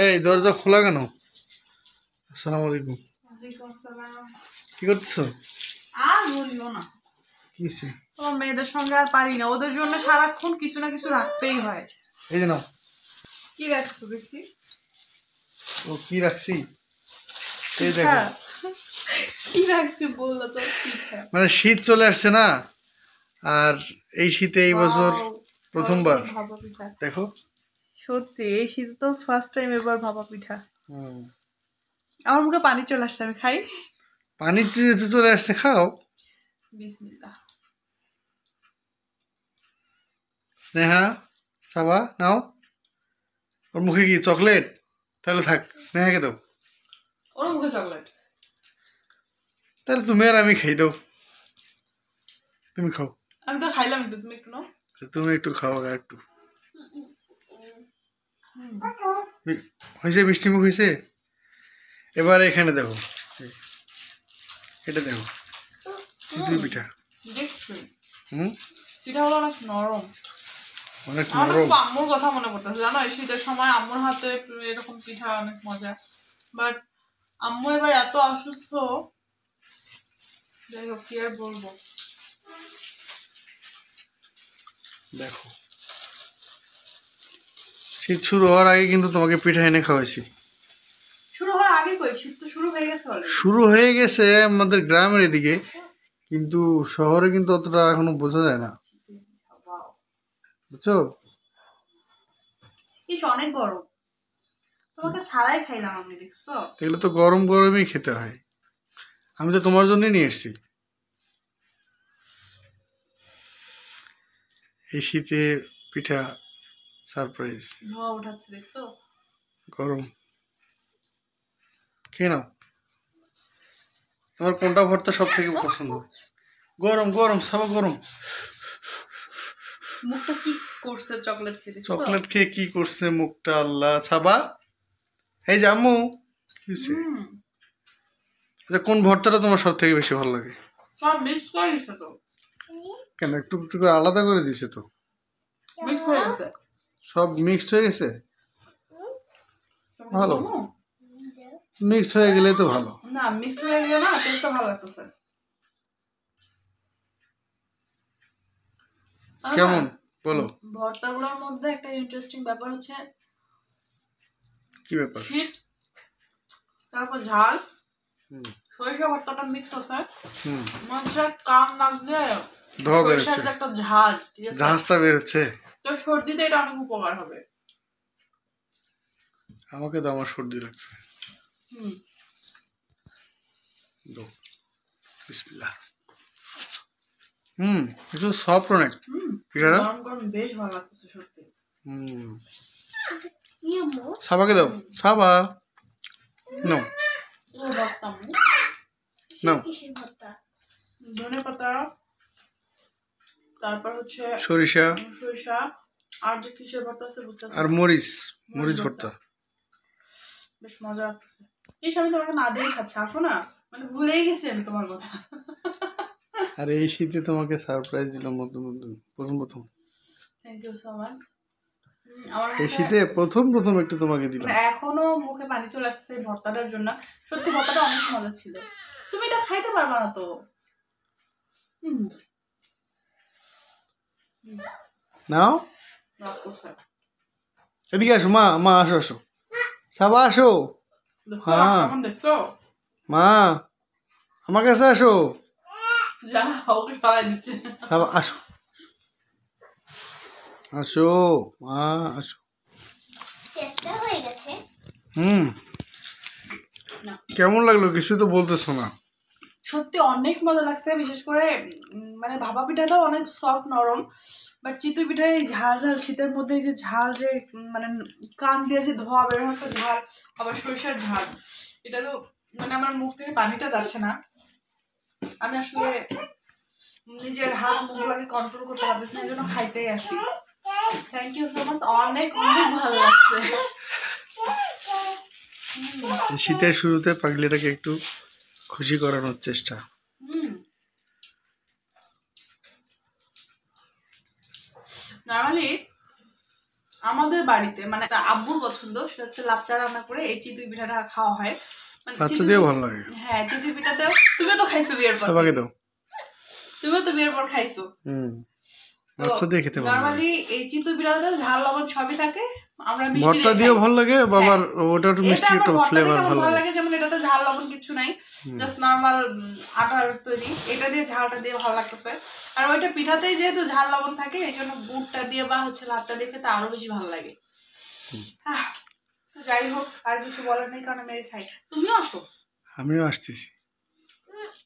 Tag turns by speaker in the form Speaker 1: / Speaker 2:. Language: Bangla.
Speaker 1: এই দরজা খোলা কেন? আসসালামু আলাইকুম। কি করতেছো?
Speaker 2: আর বলিও না,
Speaker 1: কি হইছে?
Speaker 2: তোমার মেয়েদের সঙ্গে আর পারি না, ওদের জন্য সারাক্ষণ কিছু না কিছু রাখতেই হয়।
Speaker 1: এই যে নাও।
Speaker 2: কি রাখছো দেখি?
Speaker 1: ও কি রাখছি এই দেখো।
Speaker 2: হ্যাঁ, কি রাখছি বললো তো? পিঠা।
Speaker 1: মানে শীত চলে আসছে না, আর এই শীতে এই বছর প্রথমবার
Speaker 2: ভাপা পিঠা।
Speaker 1: দেখো।
Speaker 2: সত্যি এই শীতে তো ফার্স্ট টাইম এবার ভাপা পিঠা।
Speaker 1: হুম,
Speaker 2: আমার মুখে পানি চলে আসছে, আমি খাই।
Speaker 1: পানি যেহেতু চলে আসছে খাও।
Speaker 2: বিসমিল্লাহ।
Speaker 1: স্নেহা, সাবা নাও। ওর মুখে কি চকলেট? তাহলে থাক, স্নেহাকে দাও।
Speaker 2: ওর মুখে চকলেট?
Speaker 1: তাহলে তুমি আর আমি খাই দাও। তুমি খাও।
Speaker 2: আমি তো খাইলাম, তো তুমি একটু নাও।
Speaker 1: তুমি একটু খাও, আর একটু হয়েছে, মিষ্টি মুখ হয়েছে। এবার এখানে দেখো, এটা দেখো, চিতই পিঠা।
Speaker 2: দেখছি
Speaker 1: হুম,
Speaker 2: পিঠাগুলো অনেক নরম।
Speaker 1: অনেক
Speaker 2: আমার
Speaker 1: নরম।
Speaker 2: খুব আম্মুর কথা মনে পড়তেছে, জানো এই শীতের সময় আম্মুর হাতে এরকম পিঠা অনেক মজা। বাট আম্মু এবার এত অসুস্থ, যাই হোক কি আর বলবো।
Speaker 1: দেখো, শীত শুরু হওয়ার আগে কিন্তু তোমাকে পিঠা এনে খাওয়াইছি।
Speaker 2: শুরু হওয়ার আগে কই, শীত তো শুরু হয়ে গেছে অলরেডি।
Speaker 1: শুরু হয়ে গেছে আমাদের গ্রামের এদিকে, কিন্তু শহরে কিন্তু অতটা এখনো বোঝা যায় না, বুঝছো?
Speaker 2: ইস অনেক গরম, তোমাকে ছাড়াই খাইলাম আমি, দেখছো?
Speaker 1: এগুলো তো গরম গরমই খেতে হয়। আমি তো তোমার জন্যই নিয়ে এসেছি। এই শীতে পিঠা সারপ্রাইজ।
Speaker 2: ধোয়া উঠাচ্ছে, দেখছো?
Speaker 1: গরম খেয়ে নাও। তোমার কোনটা ভর্তা সব থেকে পছন্দ? গরম গরম, সাবা গরম।
Speaker 2: মুখটা কি করছে চকলেট খেয়ে, দেখছো?
Speaker 1: চকলেট খেয়ে কি করছে মুখটা, আল্লাহ। সাবা, এই যে আম্মু, কি হয়েছে? আচ্ছা, কোন ভর্তাটা তোমার সব থেকে বেশি ভালো লাগে?
Speaker 2: সব মিক্স করে দিছে তো।
Speaker 1: কেন, একটু একটু করে আলাদা করে দিছে তো।
Speaker 2: মিক্স হয়ে গেছে।
Speaker 1: সব মিক্সড হয়ে গেছে। ভালো,
Speaker 2: বলবো?
Speaker 1: মিক্সড হয়ে গেলে তো ভালো।
Speaker 2: না, মিক্স হয়ে গেলে না টেস্টটা ভালো লাগতেছে।
Speaker 1: কেমন বলো?
Speaker 2: ভর্তাগুলোর মধ্যে একটা ইন্টারেস্টিং ব্যাপার হচ্ছে
Speaker 1: কি ব্যাপার?
Speaker 2: শীত, তারপর ঝাল,
Speaker 1: হুম
Speaker 2: সরিষা ভর্তাটা মিক্স হচ্ছে।
Speaker 1: হুম,
Speaker 2: মাঝে কান লাগলে
Speaker 1: ধোয়া
Speaker 2: সরিষার
Speaker 1: বেরোচ্ছে,
Speaker 2: যে একটা ঝাল, ঠিক আছে?
Speaker 1: জাহাজটা বেরোচ্ছে।
Speaker 2: তো সর্দিতে এটা অনেক উপকার হবে।
Speaker 1: আমাকে তো আমার সর্দি লাগছে।
Speaker 2: হুম,
Speaker 1: দাও, বিসমিল্লাহ। হুম, একটু সফট অনেক পিঠাটা।
Speaker 2: গরম গরম বেশ ভালো লাগতেছে সত্যি।
Speaker 1: হুম, সাবাকে দাও, সাবা নাও
Speaker 2: ও ভর্তা,
Speaker 1: নাও।
Speaker 2: ধনে পাতা, তারপর হচ্ছে
Speaker 1: সরিষা
Speaker 2: সরিষা, আর যে কিসের ভর্তা আছে বুঝতে পারছি
Speaker 1: আর
Speaker 2: না।
Speaker 1: মরিচ, মরিচ ভর্তা।
Speaker 2: বেশ মজা লাগতেছে। এই আমি তোমাকে না দিয়ে খাচ্ছি, আসো না, মানে ভুলেই গেছি আমি তোমার কথা।
Speaker 1: আর এই শীতে তোমাকে সারপ্রাইজ দিলাম নতুন নতুন, প্রথম প্রথম।
Speaker 2: Thank you so much. আমার
Speaker 1: এই শীতে প্রথম প্রথম একটু তোমাকে দিলাম।
Speaker 2: এখনো মুখে পানি চলে আসছে এই ভর্তাটার জন্য। সত্যি ভর্তাটা অনেক মজা ছিল। তুমি এটা খাইতে পারবা না তো।
Speaker 1: নাও, এদিকে আসো, মা মা আসো আসো, সাবা আসো। হ্যাঁ
Speaker 2: দেখছো?
Speaker 1: মা, আমার কাছে আসো।
Speaker 2: যা ওকে সরাই দিচ্ছে।
Speaker 1: সাবা আসো, আসো মা আসো। হুম, কেমন লাগলো? কিছু তো বলতেছো না।
Speaker 2: সত্যি অনেক মজা লাগছে, বিশেষ করে মানে ভাপা পিঠাটাও অনেক সফট নরম। বাট চিতই পিঠার এই ঝাল ঝাল শীতের মধ্যে এই যে ঝাল, যে মানে কান দিয়ে যে ধোয়া বেরোনো একটা ঝাল, আবার সরিষার ঝাল, এটা তো মানে আমার মুখ থেকে পানিটা যাচ্ছে না। আমি আসলে নিজের হাত মুখগুলোকে কন্ট্রোল করতে পারতেছি না, এই জন্য খাইতেই আসি। থ্যাংক ইউ সো মাচ, অনেক অনেক ভালো লাগছে।
Speaker 1: শীতের শুরুতে পাগলিটাকে একটু খুশি করানোর চেষ্টা।
Speaker 2: নর্মালি আমাদের বাড়িতে মানে একটা আব্বুর পছন্দ, সেটা হচ্ছে লাচ্চা রান্না করে এই চিতই পিঠাটা খাওয়া হয়। মানে
Speaker 1: লাচ্চা দিয়েও ভালো লাগে।
Speaker 2: হ্যাঁ, চিতই পিঠাতেও তুমিও তো খাইছো বিয়ের পর,
Speaker 1: সবাইকে দাও।
Speaker 2: তুমিও তো বিয়ের পর খাইছো।
Speaker 1: লাচ্চা দিয়ে খেতে ভালো লাগে।
Speaker 2: নরমালি এই চিতই পিঠাতে ঝাল লবণ সবই থাকে, আমরা মিষ্টি
Speaker 1: ভর্তা
Speaker 2: দিয়ে
Speaker 1: দিয়েও
Speaker 2: খাই।
Speaker 1: ভালো লাগে, বাবার ওটা একটু মিষ্টি
Speaker 2: এটা
Speaker 1: একটু
Speaker 2: আমার ভর্তা
Speaker 1: ফ্লেভার
Speaker 2: দিয়ে
Speaker 1: ভালো
Speaker 2: ভালো
Speaker 1: লাগে।
Speaker 2: লাগে, যেমন এটাতে ঝাল লবণ কিছু নাই, জাস্ট নরমাল আটার তৈরি, এটা দিয়ে ঝালটা দিয়ে ভালো লাগতেছে। আর ওইটা পিঠাতেই যেহেতু ঝাল লবণ থাকে, এই জন্য গুড়টা দিয়ে বা হচ্ছে লাচ্চা দিয়ে খেতে আরো বেশি ভালো লাগে। তো যাই হোক, আর কিছু বলার নেই, কারণ আমি খাই। তুমিও আসো।
Speaker 1: আমিও আসতেছি।